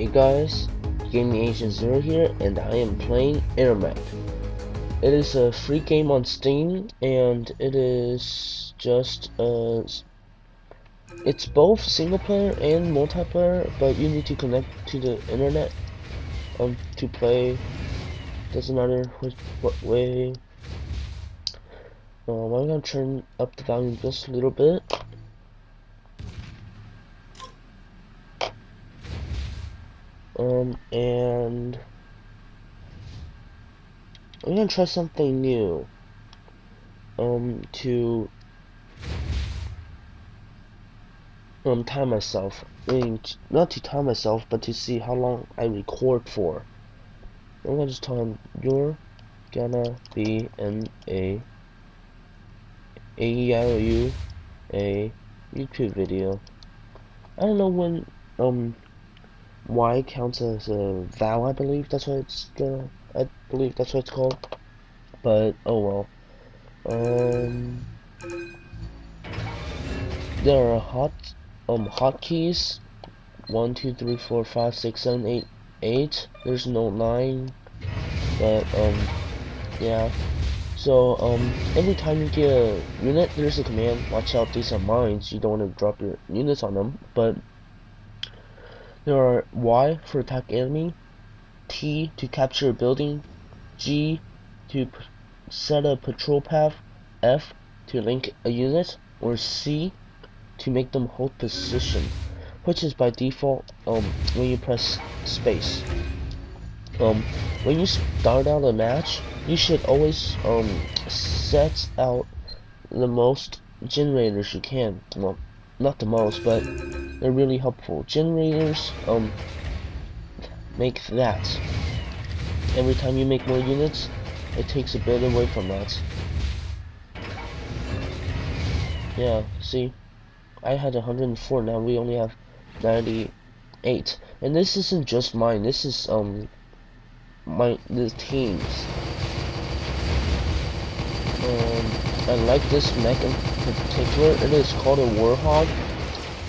guys, Gaming Agent Zero here, and I am playing AirMech. It is a free game on Steam, and it is just it's both single player and multiplayer, but you need to connect to the internet to play. Doesn't matter what way. I'm gonna turn up the volume just a little bit. And I'm gonna try something new. To time myself. I mean, not to time myself, but to see how long I record for. I'm gonna just tell him you're gonna be in a YouTube video. I don't know when Y counts as a vowel. I believe that's what it's called. But oh well. There are hotkeys 1, 2, 3, 4, 5, 6, 7, 8, 8. There's no 9, but yeah. So every time you get a unit, there's a command. Watch out, these are mines. You don't want to drop your units on them. But there are Y for attack enemy, T to capture a building, G to set a patrol path, F to link a unit, or C to make them hold position, which is by default when you press space. When you start out a match, you should always set out the most generators you can. Well, not the most, but they're really helpful. Generators make that. Every time you make more units, it takes a bit away from that. Yeah, see, I had 104, now we only have 98. And this isn't just mine, this is the teams. I like this mech in particular. It is called a Warhog.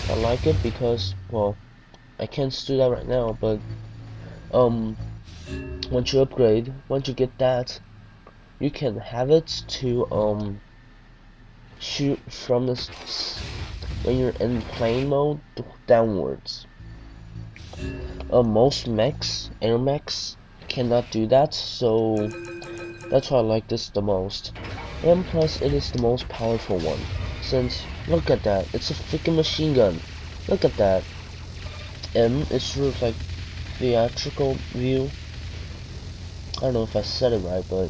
I like it because, well, I can't do that right now, but once you upgrade, once you get that, you can have it to shoot from this when you're in plane mode downwards. Most mechs, AirMechs, cannot do that, so that's why I like this the most. And plus, it is the most powerful one. Since, look at that, it's a freaking machine gun. Look at that. M is sort of like theatrical view. I don't know if I said it right, but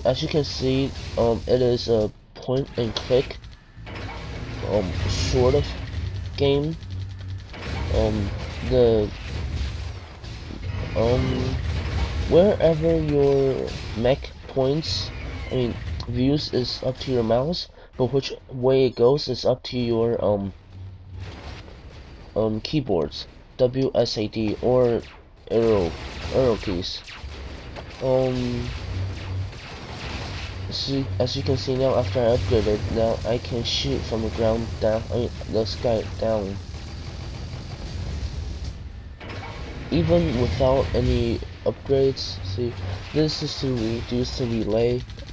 as you can see, it is a point and click sort of game. Wherever your mech points, I mean, views is up to your mouse, but which way it goes is up to your keyboards, WSAD or arrow keys. See, as you can see now, after I upgraded, now I can shoot from the ground down. I mean, the sky down. Even without any upgrades, see, this is to reduce the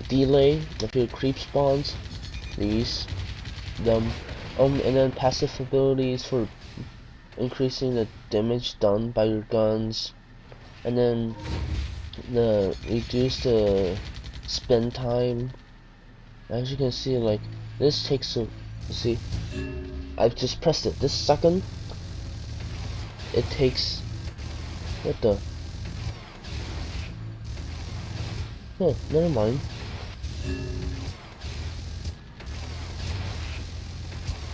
delay if your creep spawns, them, and then passive abilities for increasing the damage done by your guns, and then reduce the spin time. As you can see, like, this takes see, I've just pressed it. This second, it takes, what the? Oh, never mind.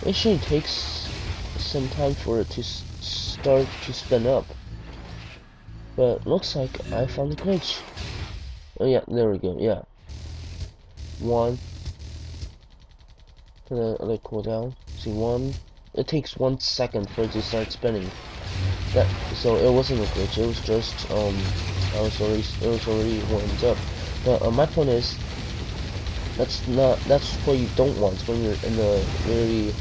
It should takes some time for it to start to spin up. But looks like I found a glitch. Oh yeah, there we go, yeah. 1. Let it cool down. See, 1. It takes 1 second for it to start spinning. So it wasn't a glitch, it was just it was already warmed up. But my point is, that's what you don't want when you're in a very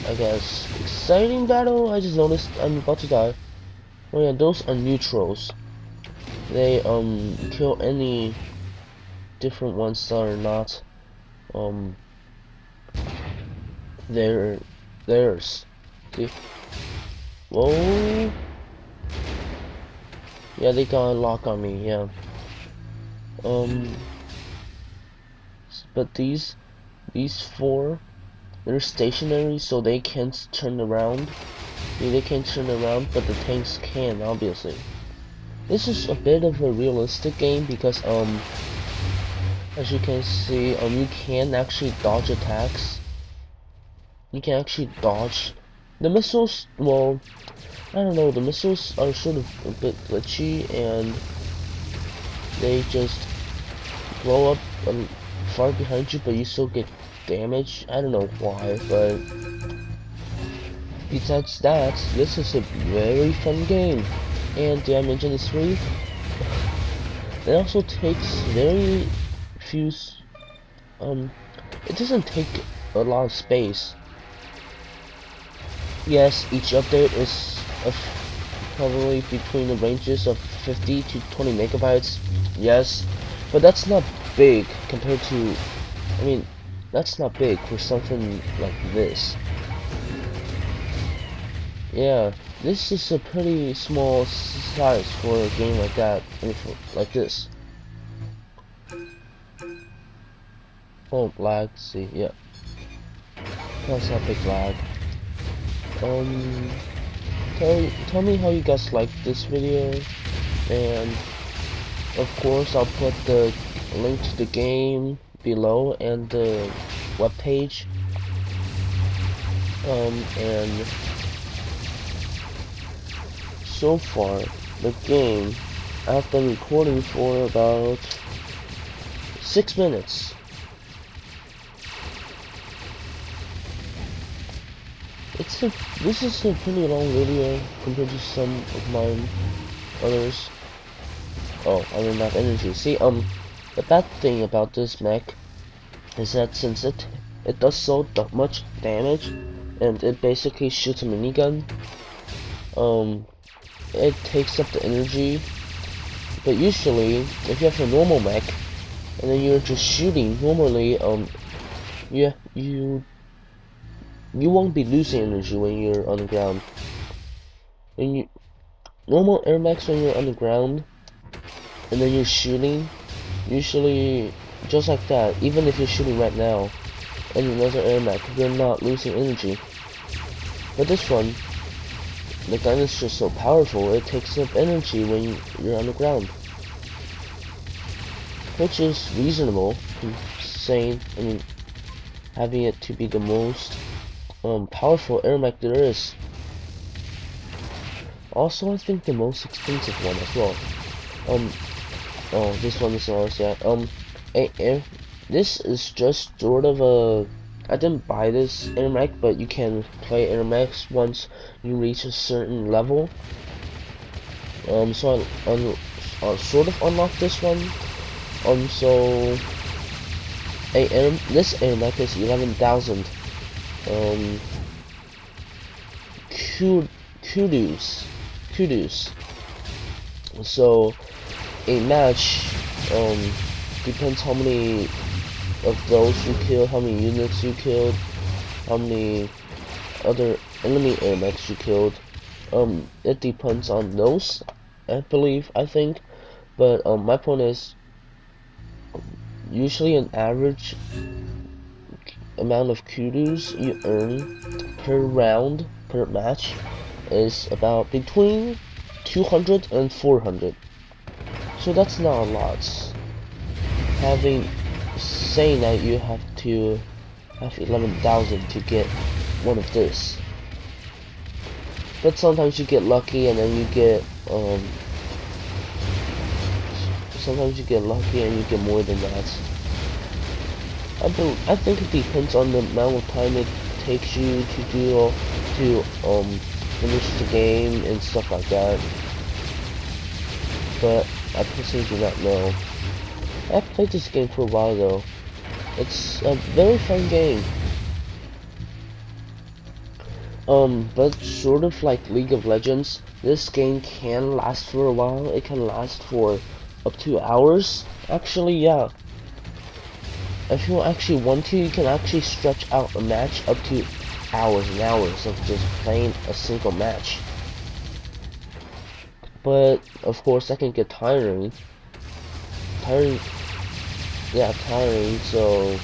I guess, exciting battle. I just noticed I'm about to die. Oh yeah, those are neutrals. They kill any different ones that are not they're theirs. See? Whoa. Yeah, they got a lock on me, yeah. But these four, they're stationary, so they can't turn around. They can't turn around, but the tanks can, obviously. This is a bit of a realistic game because as you can see, you can actually dodge attacks. You can actually dodge the missiles. Well, I don't know. The missiles are sort of a bit glitchy, and they just blow up far behind you, but you still get damage. I don't know why, but besides that, this is a very fun game. And did I mention it's free? It also takes very few. It doesn't take a lot of space. Yes, each update is probably between the ranges of 50 to 20 megabytes. Yes, but that's not big compared to. I mean, that's not big for something like this. Yeah, this is a pretty small size for a game like that. I mean, like this. Oh, lag. See, yeah. That's not big lag. Tell me how you guys like this video, and of course I'll put the link to the game below and the webpage. And so far the game I've been recording for about 6 minutes. This is a pretty long video compared to some of mine others. Oh, I ran out of energy. See, the bad thing about this mech is that since it does so much damage, and it basically shoots a minigun, it takes up the energy. But usually, if you have a normal mech, and then you're just shooting normally, yeah, you won't be losing energy when you're on the ground. Normal AirMechs when you're on the ground, and then you're shooting, usually just like that, even if you're shooting right now, and another AirMech, you're not losing energy. But this one, the gun is just so powerful, it takes up energy when you're on the ground. Which is reasonable, saying, I mean, having it to be the most powerful AirMech there is. Also, I think the most expensive one as well. Oh, this one is ours, yeah. This is just sort of a. I didn't buy this AirMech, but you can play AirMechs once you reach a certain level. So I sort of unlocked this one. So this AirMech is 11,000. Kudos. So a match depends how many of those you kill, how many units you killed, how many other enemy AirMechs you killed. It depends on those, I think. But my point is, usually an average amount of kudos you earn per round, per match, is about between 200 and 400. So that's not a lot. Saying that you have to have 11,000 to get one of this. But sometimes you get lucky and then you get sometimes you get lucky and you get more than that. I think it depends on the amount of time it takes you to finish the game and stuff like that. But I personally do not know. I've played this game for a while though. It's a very fun game. But sort of like League of Legends, this game can last for a while. It can last for up to hours. Actually, yeah. If you actually want to, you can actually stretch out a match up to hours and hours of just playing a single match. But, of course, that can get tiring. Tiring, so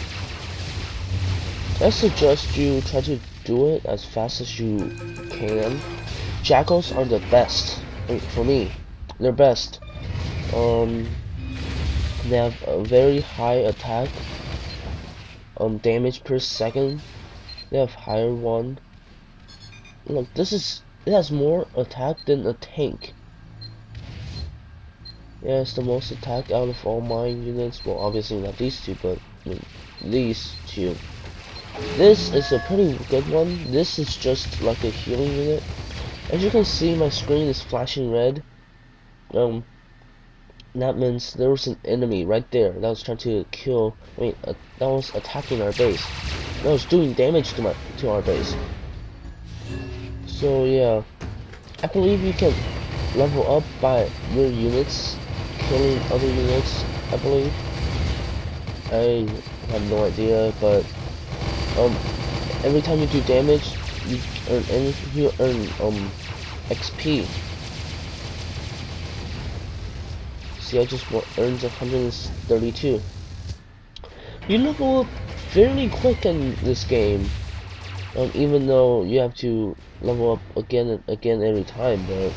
I suggest you try to do it as fast as you can. Jackals are the best. For me, they're best. They have a very high attack, damage per second. They have higher one. Look, it has more attack than a tank. Yeah, it's the most attack out of all my units. Well, obviously not these two, but I mean, these two. This is a pretty good one. This is just like a healing unit. As you can see, my screen is flashing red. That means there was an enemy right there that was trying to kill. That was attacking our base. That was doing damage to our base. So yeah, I believe you can level up by your units killing other units. I believe. I have no idea, but every time you do damage, you earn XP. See, I just earned 132. You level up fairly quick in this game, even though you have to level up again and again every time, but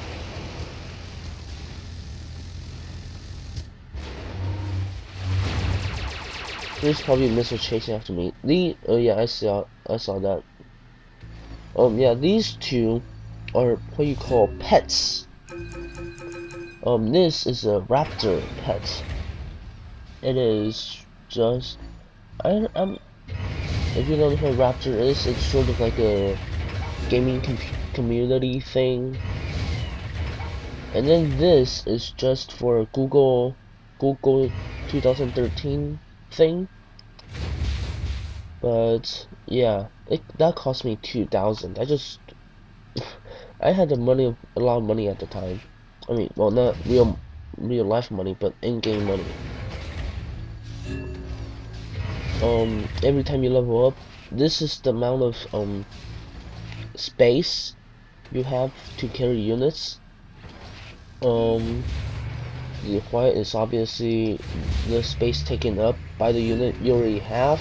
there's probably a missile chasing after me. Oh yeah, I saw that. Yeah, these two are what you call pets. This is a raptor pet. It is just if you don't know what a raptor is, it's sort of like a gaming community thing. And then this is just for a Google 2013 thing. But yeah, that cost me 2,000. I had a lot of money at the time. I mean, well, not real life money, but in-game money. Every time you level up, this is the amount of space you have to carry units. The white is obviously the space taken up by the unit you already have.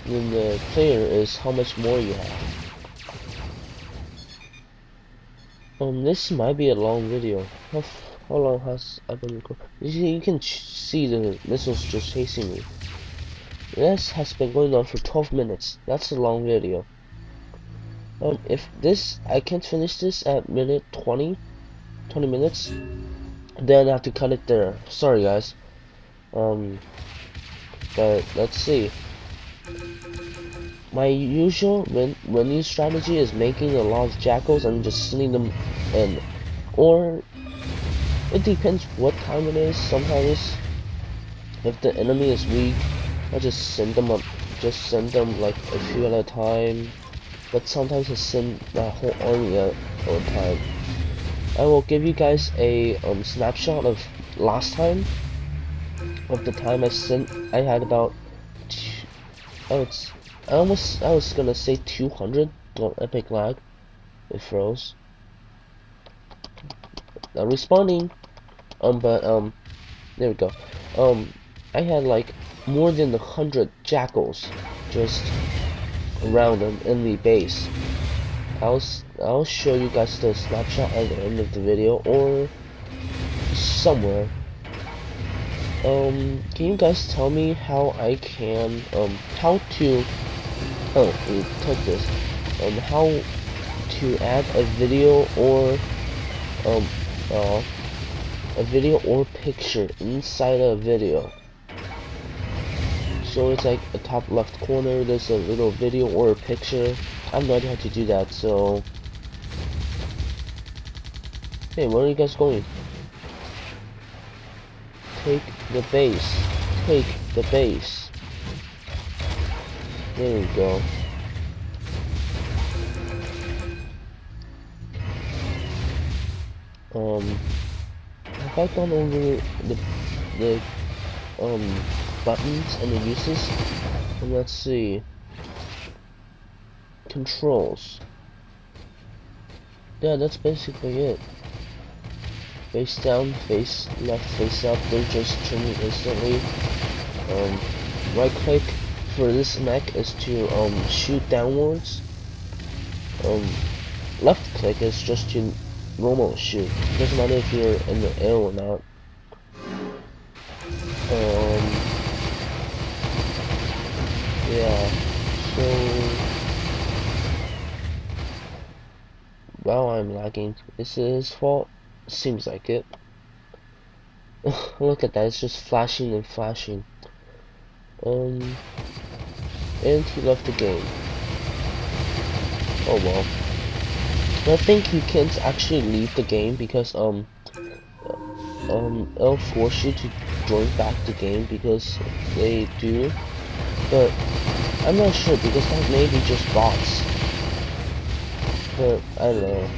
And then the clear is how much more you have. This might be a long video. How long has I been recording? You can see the missiles just chasing me. This has been going on for 12 minutes. That's a long video. If I can't finish this at minute 20 minutes, then I have to cut it there. Sorry guys. But let's see. My usual winning strategy is making a lot of jackals and just sending them in. Or it depends what time it is. Sometimes if the enemy is weak, I just send them like a few at a time. But sometimes I send my whole army at a time. I will give you guys a snapshot of last time. Of the time I had about I was gonna say 200 on epic lag. It froze. Not responding. There we go. I had like more than 100 jackals just around an enemy base. I'll show you guys the snapshot at the end of the video or somewhere. Can you guys tell me how I can how to click this how to add a video or picture inside a video? So it's like a top left corner, there's a little video or a picture. I have no idea how to do that, so hey, where are you guys going? Take the base. Take the base. There we go. Have I gone over the buttons and the uses? And let's see. Controls. Yeah, that's basically it. Face down, face left, face up, they're just turning instantly. Right click for this mech is to shoot downwards. Left click is just to normal shoot. Doesn't matter if you're in the air or not. Yeah, so wow, I'm lagging. Is it his fault? Seems like it. Look at that, it's just flashing and flashing. And he left the game. Oh well. I think you can't actually leave the game because it'll force you to join back the game because they do. But I'm not sure because that may be just bots. But I don't know.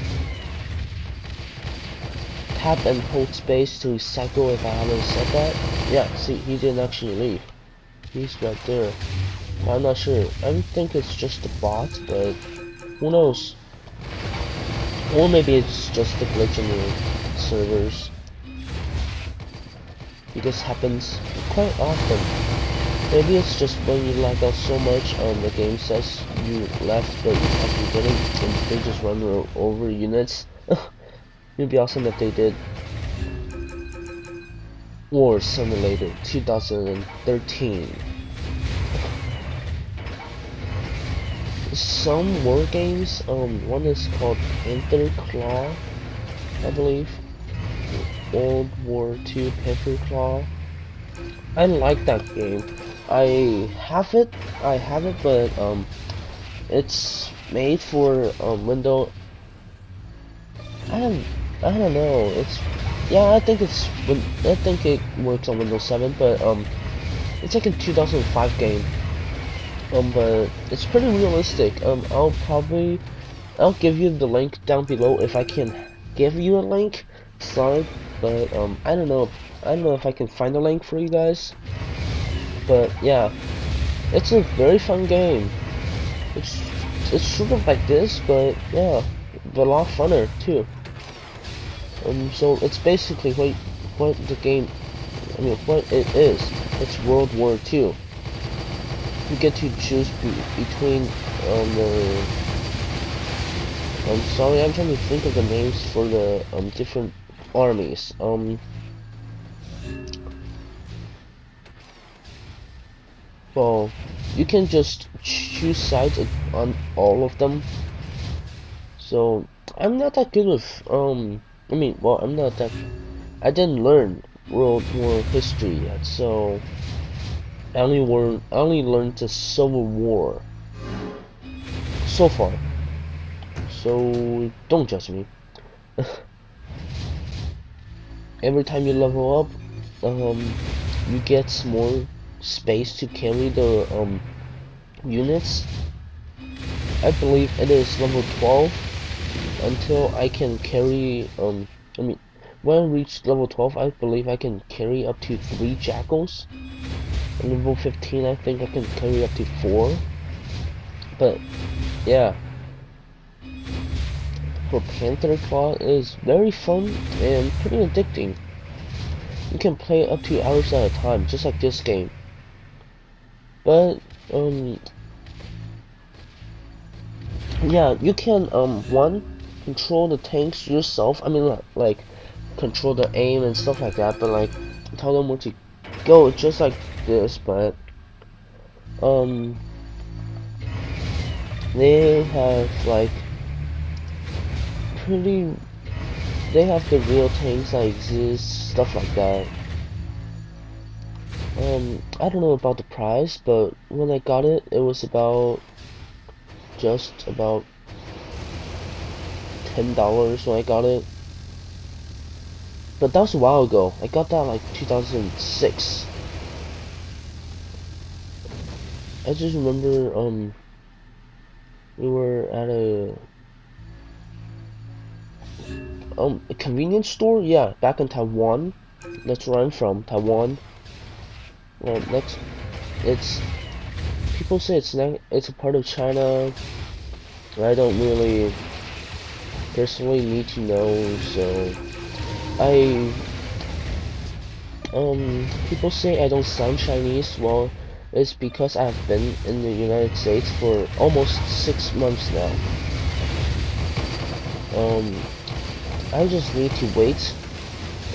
Tap and hold space to recycle if I haven't said that. Yeah, see, he didn't actually leave. He's right there. I'm not sure. I think it's just a bot, but who knows? Or maybe it's just a glitch in the servers. This happens quite often. Maybe it's just when you lag out so much, the game says you left, but you actually didn't, and they just run over units. It'd be awesome if they did. War Simulator 2013. Some war games, one is called Panther Claw, I believe. World War II Panther Claw. I like that game. I have it, but it's made for Windows. I don't know. Yeah, I think it works on Windows 7, but it's like a 2005 game. But it's pretty realistic. I'll give you the link down below if I can give you a link. Sorry, but I don't know if I can find a link for you guys. But yeah, it's a very fun game. It's sort of like this, but yeah, but a lot funner too. So it's basically what the game, what it is. It's World War II. You get to choose between the. I'm sorry, I'm trying to think of the names for the different armies. Well, you can just choose sides on all of them. So I'm not that good with I'm not that. I didn't learn World War history yet, so I only learned the Civil War so far. So don't judge me. Every time you level up, you get more space to carry the units. I believe it is level 12 until I can carry when I reach level 12 I believe I can carry up to 3 jackals. And level 15 I think I can carry up to 4. But yeah, for Panther Claw is very fun and pretty addicting. You can play up to hours at a time, just like this game. But yeah, you can one, control the tanks yourself. I mean, like control the aim and stuff like that. But like tell them where to go, just like this. But they have like pretty. They have the real tanks that exist, stuff like that. I don't know about the price, but when I got it, it was just about $10 when I got it. But that was a while ago. I got that like 2006. I just remember we were at a convenience store? Yeah, back in Taiwan. That's where I'm from, Taiwan. Well, next, it's people say it's a part of China. I don't really personally need to know, so I people say I don't sound Chinese. Well, it's because I've been in the United States for almost 6 months now. I just need to wait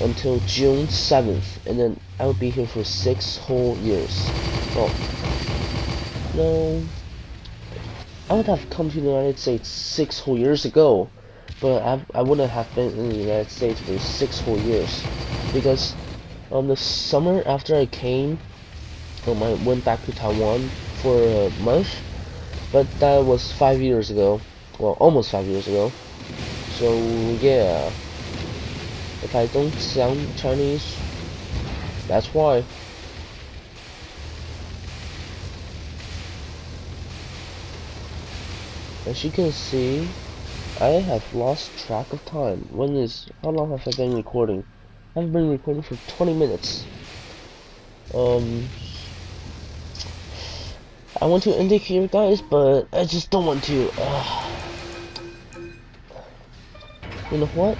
until June 7th, and then I'll be here for 6 whole years. Well, no, I would have come to the United States 6 whole years ago, but I wouldn't have been in the United States for 6 whole years, because the summer after I came, I went back to Taiwan for a month, but that was 5 years ago, well, almost 5 years ago. So yeah, if I don't sound Chinese, that's why. As you can see, I have lost track of time. How long have I been recording? I've been recording for 20 minutes. I want to indicate you guys, but I just don't want to. You know what?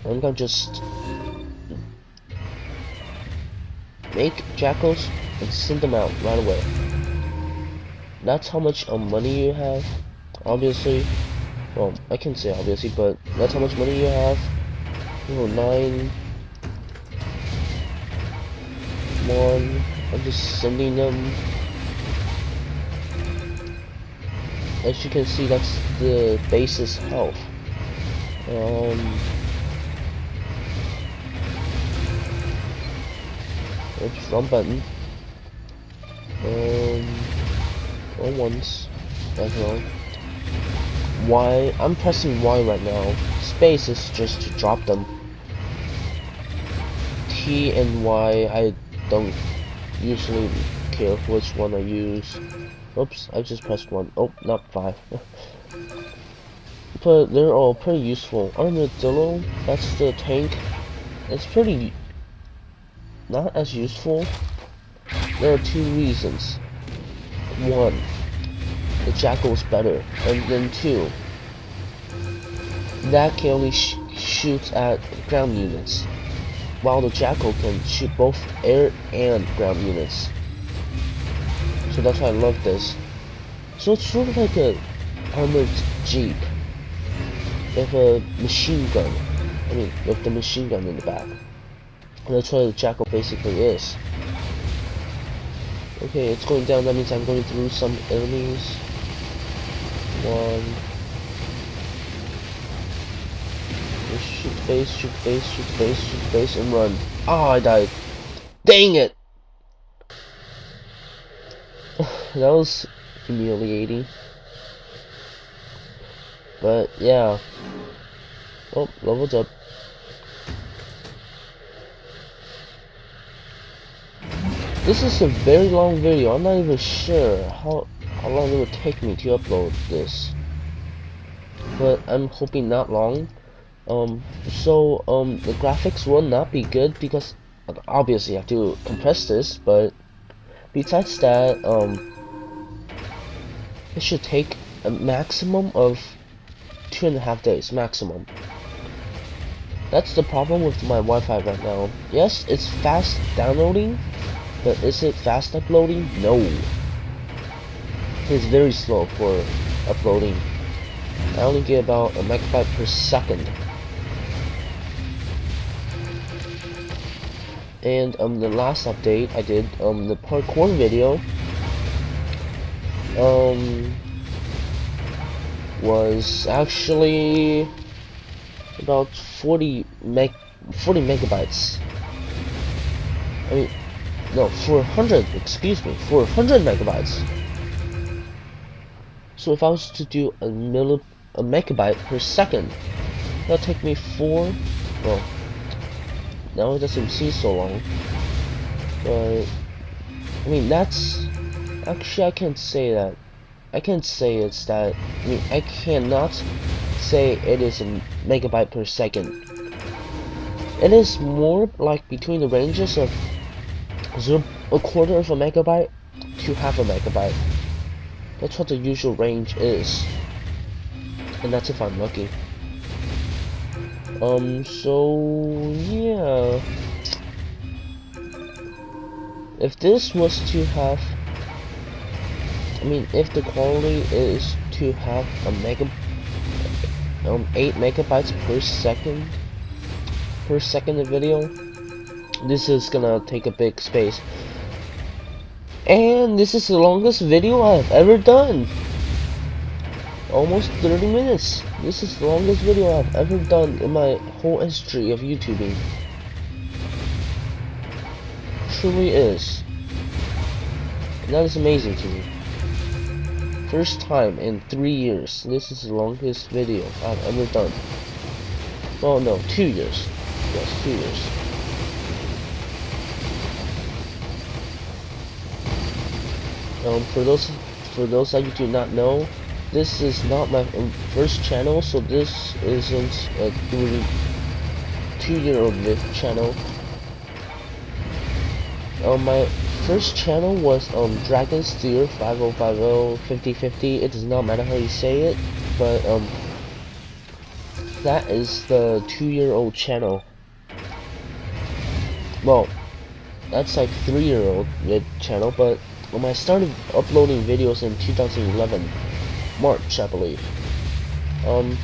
I'm gonna just make jackals and send them out right away. That's how much money you have, obviously. Well, I can say obviously, but that's how much money you have. 9. 1. I'm just sending them. As you can see, that's the base's health. Oops, wrong button. All ones. That's wrong. Y. I'm pressing Y right now. Space is just to drop them. T and Y, I don't usually care which one I use. Oops, I just pressed 1. Oh, not 5. But they're all pretty useful. Armadillo, that's the tank. It's pretty not as useful. There are 2 reasons. 1, the jackal's better, and then 2, that can only shoot at ground units, while the jackal can shoot both air and ground units. So that's why I love this. So it's sort of like a armored jeep with a machine gun. I mean, with the machine gun in the back. And that's what the jackal basically is. Okay, it's going down. That means I'm going through some enemies. 1. Shoot the base, shoot the base, shoot the base, shoot the base, and run. Oh, I died. Dang it! That was humiliating. But yeah. Oh, leveled up. This is a very long video. I'm not even sure how long it would take me to upload this. But I'm hoping not long. The graphics will not be good because obviously I have to compress this, but besides that, it should take a maximum of 2.5 days, maximum. That's the problem with my Wi-Fi right now. Yes, it's fast downloading, but is it fast uploading? No. It's very slow for uploading. I only get about a megabyte per second. And the last update I did, the parkour video, was actually about 40 megabytes. I mean, no, 400, excuse me, 400 megabytes. So if I was to do a megabyte per second, that'll take me 4, well, now it doesn't seem so long, but, I mean, that's, actually I can't say that. I can't say it's that, I mean, I cannot say it is a megabyte per second. It is more like between the ranges of a quarter of a megabyte to half a megabyte. That's what the usual range is, and that's if I'm lucky. So yeah, if this was to have, if the quality is to have a 8 megabytes per second of video, this is gonna take a big space. And this is the longest video I've ever done. Almost 30 minutes. This is the longest video I've ever done in my whole history of YouTubing. Truly is. And that is amazing to me. First time in 3 years, this is the longest video I've ever done. Oh no, 2 years. Yes, 2 years. For those that you do not know, this is not my first channel, so this isn't a 2-year-old channel. My first channel was Dragon Steer 5050 5050. It does not matter how you say it, but that is the 2-year-old channel. Well, that's like 3-year-old channel, but when I started uploading videos in 2011, March, I believe. I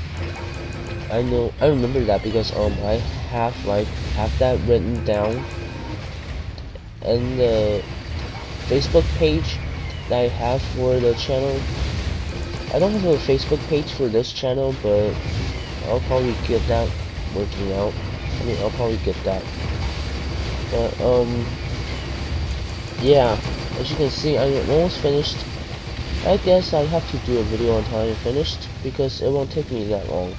remember that because I have that written down, and the Facebook page that I have for the channel. I don't have a Facebook page for this channel, but I'll probably get that working out. I'll probably get that. But yeah, as you can see, I'm almost finished. I guess I have to do a video until I'm finished, because it won't take me that long.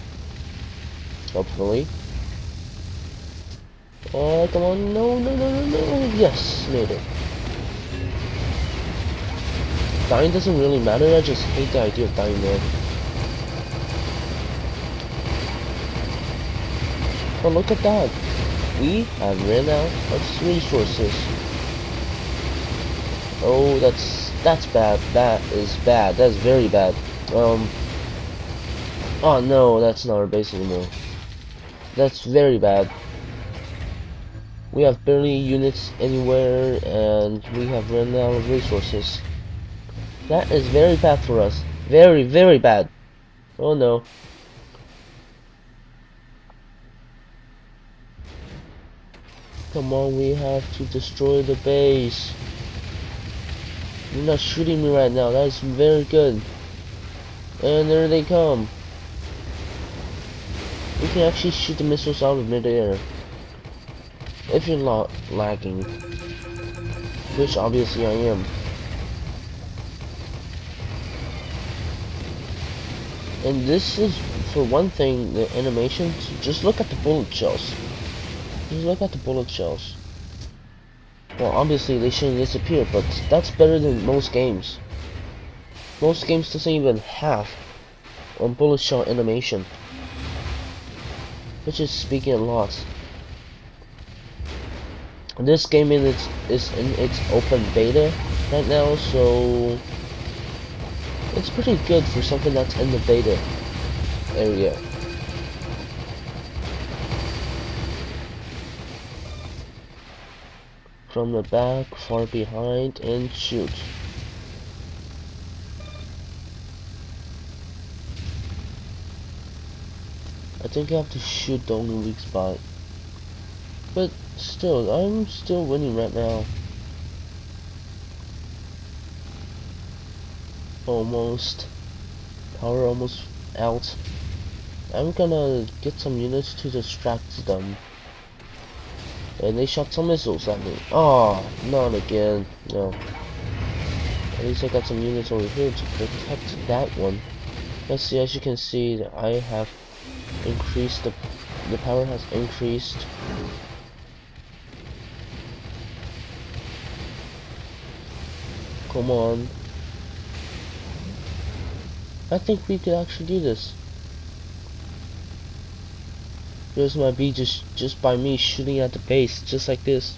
Hopefully. Come on, no, yes, made it. Dying doesn't really matter, I just hate the idea of dying there. But look at that, we have ran out of resources. Oh, that's bad. That is bad. That's very bad. Oh no, that's not our base anymore. That's very bad. We have barely units anywhere, and we have run out of resources. That is very bad for us. Very, very bad. Oh no. Come on, we have to destroy the base. You're not shooting me right now. That is very good. And there they come. You can actually shoot the missiles out of midair if you're not lagging, which obviously I am. And this is, for one thing, the animations. Just look at the bullet shells. Just look at the bullet shells. Well, obviously they shouldn't disappear, but that's better than most games. Most games doesn't even have a bullet shell animation, which is speaking a lot. This game is in its open beta right now, so it's pretty good for something that's in the beta area. From the back, far behind, and shoot. I think I have to shoot the only weak spot. But still, I'm still winning right now. Almost. Power almost out. I'm gonna get some units to distract them. And they shot some missiles at me. Oh, not again. No. At least I got some units over here to protect that one. Let's see, as you can see, I have increased the power has increased. Come on. I think we could actually do this. Here's my bee just by me shooting at the base, just like this.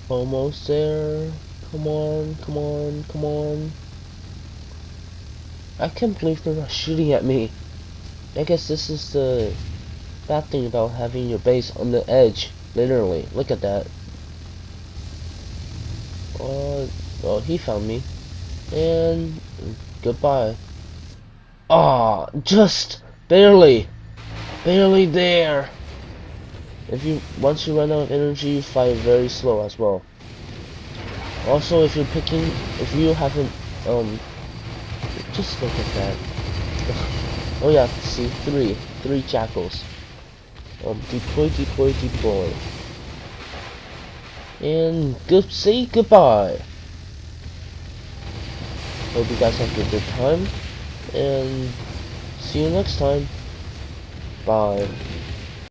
Almost there. Come on, come on, come on. I can't believe they're not shooting at me. I guess this is the bad thing about having your base on the edge. Literally, look at that. Oh, he found me. And goodbye. Ah, just barely there. Once you run out of energy, you fly very slow as well. Also, if you haven't, just look at that. Oh yeah, see, three jackals. Deploy, and say goodbye. Hope you guys have a good time, and see you next time. Bye.